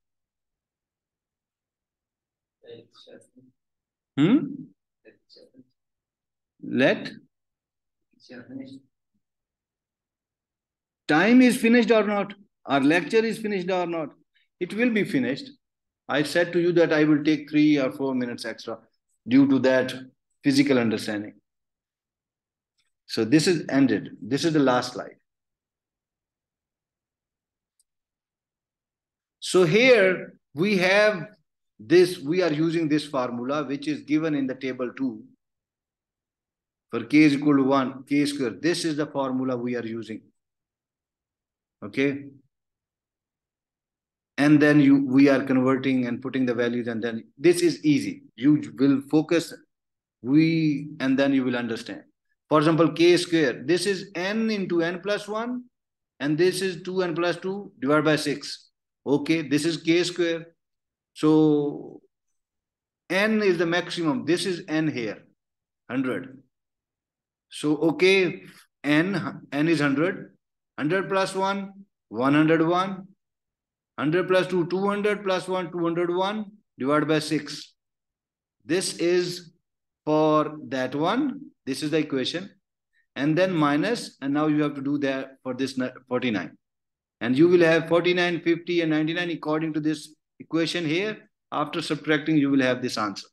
Let time is finished or not? Our lecture is finished or not? It will be finished. I said to you that I will take 3 or 4 minutes extra due to that physical understanding. So this is ended. This is the last slide. So here we have this, we are using this formula which is given in the table 2 for K is equal to 1, K square. This is the formula we are using. Okay. And then we are converting and putting the values, and then this is easy. You will focus, and then you will understand. For example, K square, this is N into N plus 1, and this is 2N plus 2 divided by 6. Okay, this is K square. So N is the maximum. This is N here, 100. So, okay, N is 100. 100 plus 1, 101. 100 plus 2, 200 plus 1, 201 divided by 6. This is for that one. This is the equation. And then minus, and now you have to do that for this 49. And you will have 49, 50, and 99 according to this equation here. After subtracting, you will have this answer.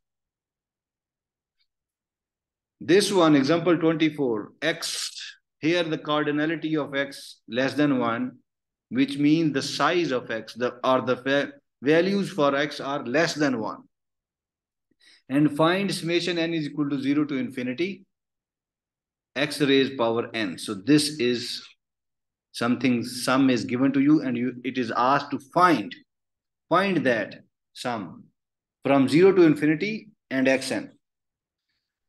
This one, example 24, x, here the cardinality of x less than 1, which means the size of x, the values for x are less than 1. And find summation n is equal to 0 to infinity, x raised power n. So this is something, sum is given to you, and it is asked to find that sum from 0 to infinity and xn.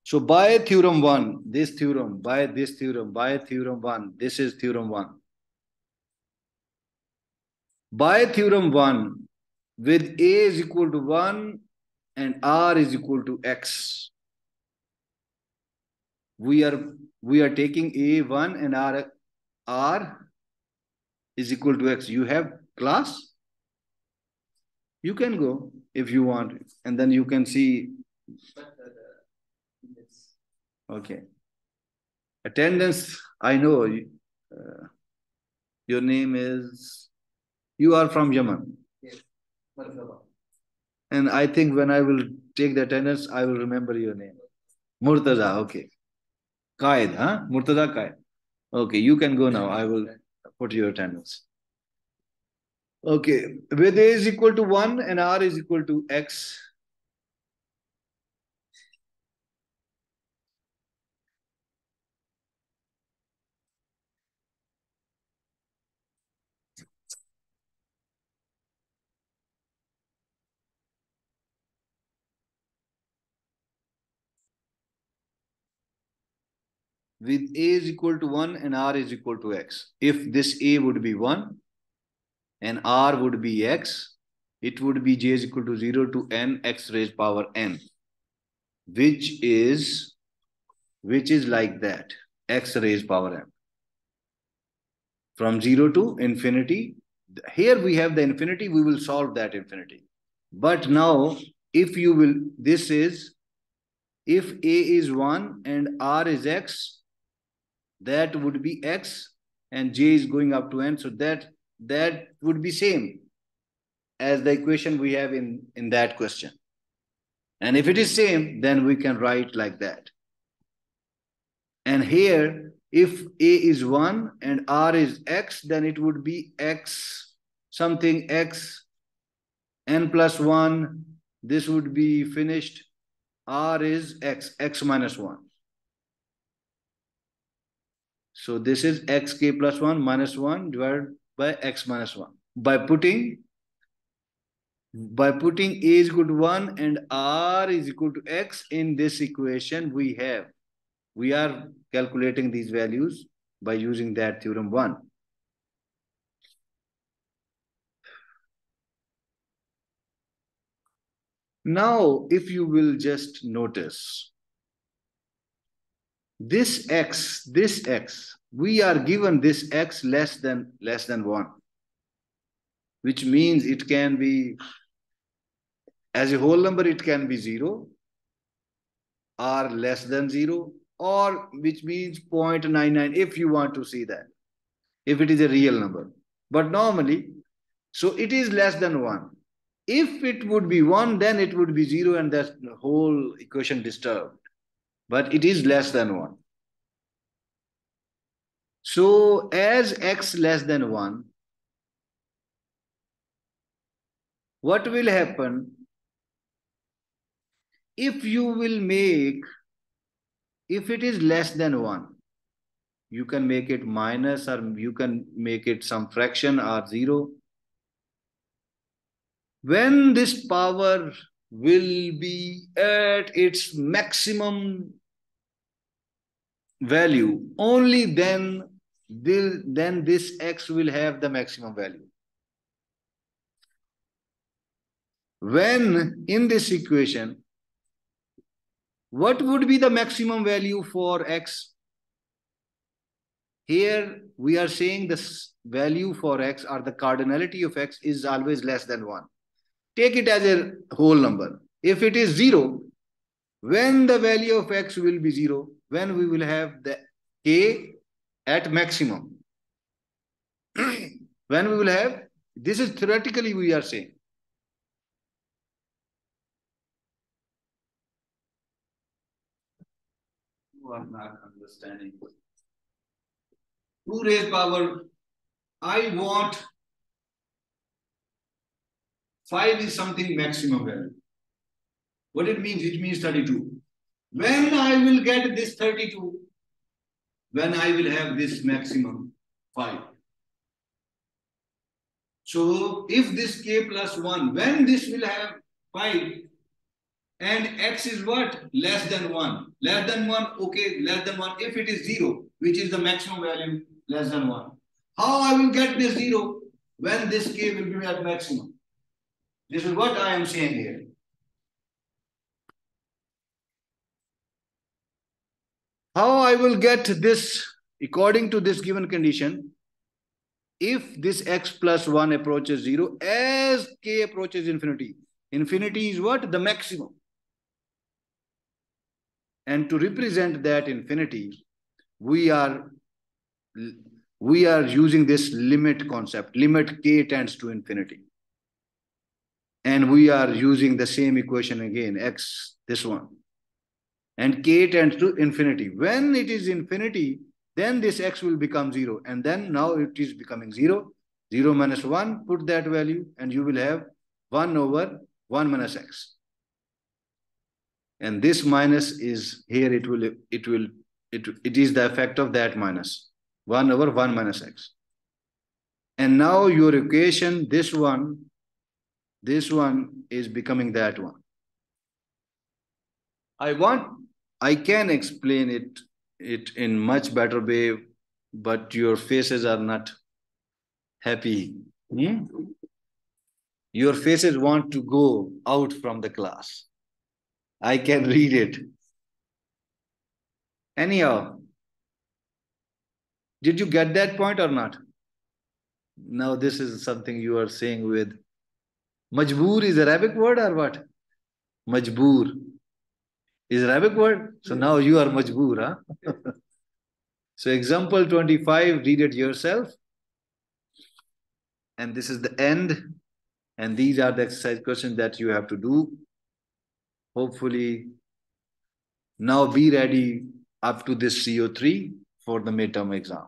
So by theorem 1, this theorem, by this theorem, by theorem 1, this is theorem 1. By theorem 1, with A is equal to 1 and R is equal to X, we are taking A 1 and R is equal to X. You have class? You can go if you want, and then you can see. Okay. Attendance, I know. Your name is, you are from Yemen. Yes. And I think when I will take the attendance, I will remember your name. Murtaza, okay. Qaid, huh? Murtaza Qaid. Okay, you can go now. I will put your attendance. Okay, with A is equal to 1 and R is equal to X. With A is equal to 1 and R is equal to X. If this A would be 1 and R would be X, it would be J is equal to 0 to N X raised power N, which is like that, X raised power M. From 0 to infinity. Here we have the infinity, we will solve that infinity. But now, if you will, this is If A is 1 and R is X, that would be X, and J is going up to N. So that would be same as the equation we have in that question. And if it is same, then we can write like that. And here, if A is 1 and R is X, then it would be X something X N plus 1. This would be finished. R is X minus 1. So this is xk plus 1 minus 1 divided by X minus 1. By putting A is equal to 1 and R is equal to X in this equation, we are calculating these values by using that theorem 1. Now, if you will just notice, this X, we are given this X less than 1, which means it can be, as a whole number, it can be 0 or less than 0, or which means 0.99 if you want to see that, if it is a real number. But normally, so it is less than 1. If it would be 1, then it would be 0 and that whole equation disturbed. But it is less than 1. So as X less than 1, what will happen? If it is less than 1, you can make it minus, or you can make it some fraction or 0. When this power will be at its maximum value, only then this X will have the maximum value. When in this equation, what would be the maximum value for X? Here we are saying this value for X, or the cardinality of X, is always less than 1. Take it as a whole number. If it is 0, when the value of X will be 0, when we will have the K at maximum. When we will have, this is theoretically we are saying. You are not understanding. 2 raised power, I want 5 is something maximum value. What it means? It means 32. When I will get this 32, when I will have this maximum 5. So if this K plus 1, when this will have 5, and X is what? Less than 1. Less than 1, okay, less than 1. If it is 0, which is the maximum value, less than 1. How I will get this 0? When this K will be at maximum. This is what I am saying here. How I will get this according to this given condition? If this X plus 1 approaches 0, as K approaches infinity. Infinity is what? The maximum. And to represent that infinity, we are using this limit concept. Limit K tends to infinity. And we are using the same equation again, X, this one. And K tends to infinity. When it is infinity, then this X will become 0. And then now it is becoming 0. 0 minus 1, put that value, and you will have 1 over 1 minus X. And this minus is here, it is the effect of that minus. 1 over 1 minus X. And now your equation, this one is becoming that one. I can explain it in much better way, but your faces are not happy. Your faces want to go out from the class. I can read it. Anyhow, did you get that point or not? Now this is something you are saying with majboor is Arabic word or what? Majboor. Is Arabic word? So now you are majboor, huh? So example 25, read it yourself. And this is the end. And these are the exercise questions that you have to do. Hopefully, now be ready up to this CO3 for the midterm exam.